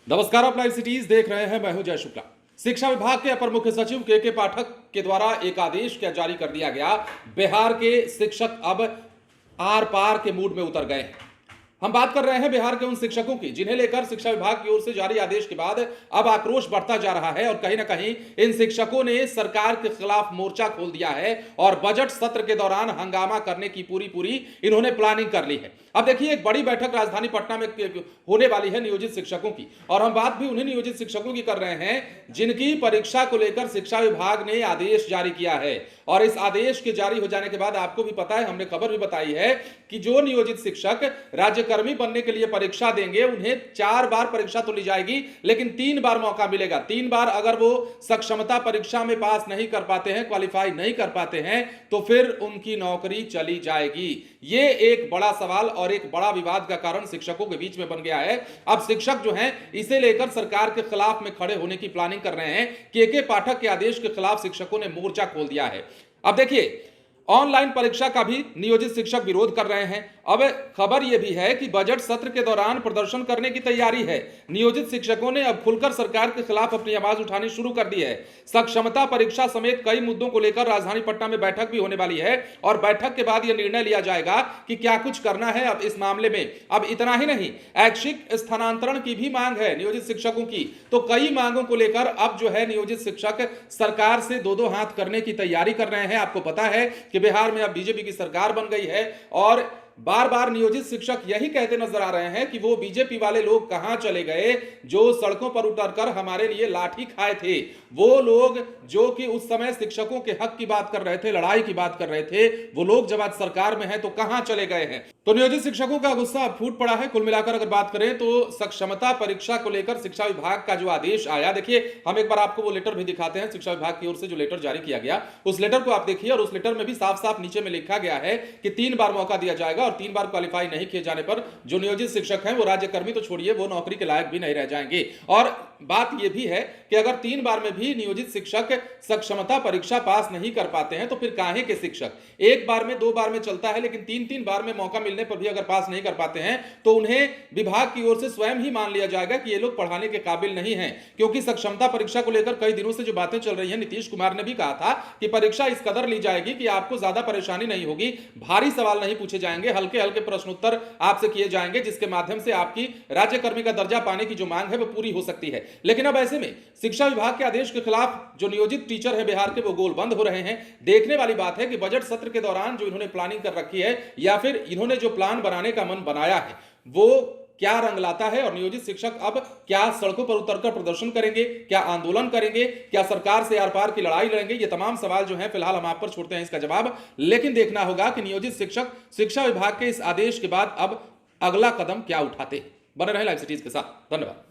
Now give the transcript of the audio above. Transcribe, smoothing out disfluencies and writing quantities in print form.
नमस्कार, आप live cities देख रहे हैं। मैं हूं जय शुक्ला। शिक्षा विभाग के अपर मुख्य सचिव के पाठक के द्वारा एक आदेश क्या जारी कर दिया गया। बिहार के शिक्षक अब आर पार के मूड में उतर गए हैं। हम बात कर रहे हैं बिहार के उन शिक्षकों की जिन्हें लेकर शिक्षा विभाग की ओर से जारी आदेश के बाद अब आक्रोश बढ़ता जा रहा है और कहीं ना कहीं इन शिक्षकों ने सरकार के खिलाफ मोर्चा खोल दिया है और बजट सत्र के दौरान हंगामा करने की पूरी इन्होंने प्लानिंग कर ली है। अब देखिए, एक बड़ी बैठक राजधानी पटना में होने वाली है नियोजित शिक्षकों की, और हम बात भी उन्हीं नियोजित शिक्षकों की कर रहे हैं जिनकी परीक्षा को लेकर शिक्षा विभाग ने आदेश जारी किया है। और इस आदेश के जारी हो जाने के बाद आपको भी पता है, हमने खबर भी बताई है कि जो नियोजित शिक्षक राज्यकर्मी बनने के लिए परीक्षा देंगे उन्हें 4 बार परीक्षा तो ली जाएगी, लेकिन 3 बार मौका मिलेगा। 3 बार अगर वो सक्षमता परीक्षा में पास नहीं कर पाते हैं, क्वालिफाई नहीं कर पाते हैं, तो फिर उनकी नौकरी चली जाएगी। ये एक बड़ा सवाल और एक बड़ा विवाद का कारण शिक्षकों के बीच में बन गया है। अब शिक्षक जो हैं इसे लेकर सरकार के खिलाफ में खड़े होने की प्लानिंग कर रहे हैं। के पाठक के आदेश के खिलाफ शिक्षकों ने मोर्चा खोल दिया है। अब देखिए, ऑनलाइन परीक्षा का भी नियोजित शिक्षक विरोध कर रहे हैं। अब खबर यह भी है कि बजट सत्र के दौरान प्रदर्शन करने की तैयारी है। नियोजित शिक्षकों ने अब खुलकर सरकार के खिलाफ अपनी आवाज उठानी शुरू कर दी है। सक्षमता परीक्षा समेत कई मुद्दों को लेकर राजधानी पटना में बैठक भी होने वाली है और बैठक के बाद यह निर्णय लिया जाएगा कि क्या कुछ करना है अब इस मामले में। अब इतना ही नहीं, ऐच्छिक स्थानांतरण की भी मांग है नियोजित शिक्षकों की। तो कई मांगों को लेकर अब जो है नियोजित शिक्षक सरकार से दो हाथ करने की तैयारी कर रहे हैं। आपको पता है कि बिहार में अब बीजेपी की सरकार बन गई है और बार बार नियोजित शिक्षक यही कहते नजर आ रहे हैं कि वो बीजेपी वाले लोग कहां चले गए जो सड़कों पर उतरकर हमारे लिए लाठी खाए थे। वो लोग जो कि उस समय शिक्षकों के हक की बात कर रहे थे, लड़ाई की बात कर रहे थे, वो लोग जब आज सरकार में हैं तो कहां चले गए हैं। तो नियोजित शिक्षकों का गुस्सा अब फूट पड़ा है। कुल मिलाकर अगर बात करें तो सक्षमता परीक्षा को लेकर शिक्षा विभाग का जो आदेश आया, देखिए हम एक बार आपको वो लेटर भी दिखाते हैं। शिक्षा विभाग की ओर से जो लेटर जारी किया गया उस लेटर को आप देखिए, और उस लेटर में भी साफ साफ नीचे में लिखा गया है कि 3 बार मौका दिया जाएगा और 3 बार क्वालिफाई नहीं किए जाने पर जो नियोजित शिक्षक हैं वो राज्यकर्मी तो छोड़िए, वो नौकरी के लायक भी नहीं रह जाएंगे। और बात यह भी है कि अगर 3 बार में भी नियोजित शिक्षक सक्षमता परीक्षा पास नहीं कर पाते हैं तो फिर काहे के शिक्षक। 1 बार में 2 बार में चलता है, लेकिन 3 बार में मौका मिलने पर भी अगर पास नहीं कर पाते हैं तो उन्हें विभाग की ओर से स्वयं ही मान लिया जाएगा कि ये लोग पढ़ाने के काबिल नहीं हैं। क्योंकि सक्षमता परीक्षा को लेकर कई दिनों से जो बातें चल रही हैं, नीतीश कुमार ने भी कहा था कि परीक्षा इस कदर ली जाएगी कि आपको ज्यादा परेशानी नहीं होगी, भारी सवाल नहीं पूछे जाएंगे, हल्के हल्के प्रश्नोत्तर आपसे किए जाएंगे, जिसके माध्यम से आपकी राज्यकर्मी का दर्जा पाने की जो मांग है वो पूरी हो सकती है। लेकिन अब ऐसे में शिक्षा विभाग के आदेश के खिलाफ जो नियोजित टीचर है बिहार के वो गोल बंद हो रहे हैं। देखने वाली बात है कि बजट सत्र के दौरान जो इन्होंने प्लानिंग कर रखी है या फिर इन्होंने जो प्लान बनाने का मन बनाया है वो क्या रंग लाता है, और नियोजित शिक्षक अब क्या सड़कों पर उतरकर प्रदर्शन करेंगे, क्या आंदोलन करेंगे, क्या सरकार से आर पार की लड़ाई लड़ेंगे। ये तमाम सवाल जो हैं फिलहाल हम आप पर छोड़ते हैं इसका जवाब। लेकिन देखना होगा कि नियोजित शिक्षक शिक्षा विभाग के इस आदेश के बाद अब अगला कदम क्या उठाते हैं। बने रहे लाइव सिटीज के साथ। धन्यवाद।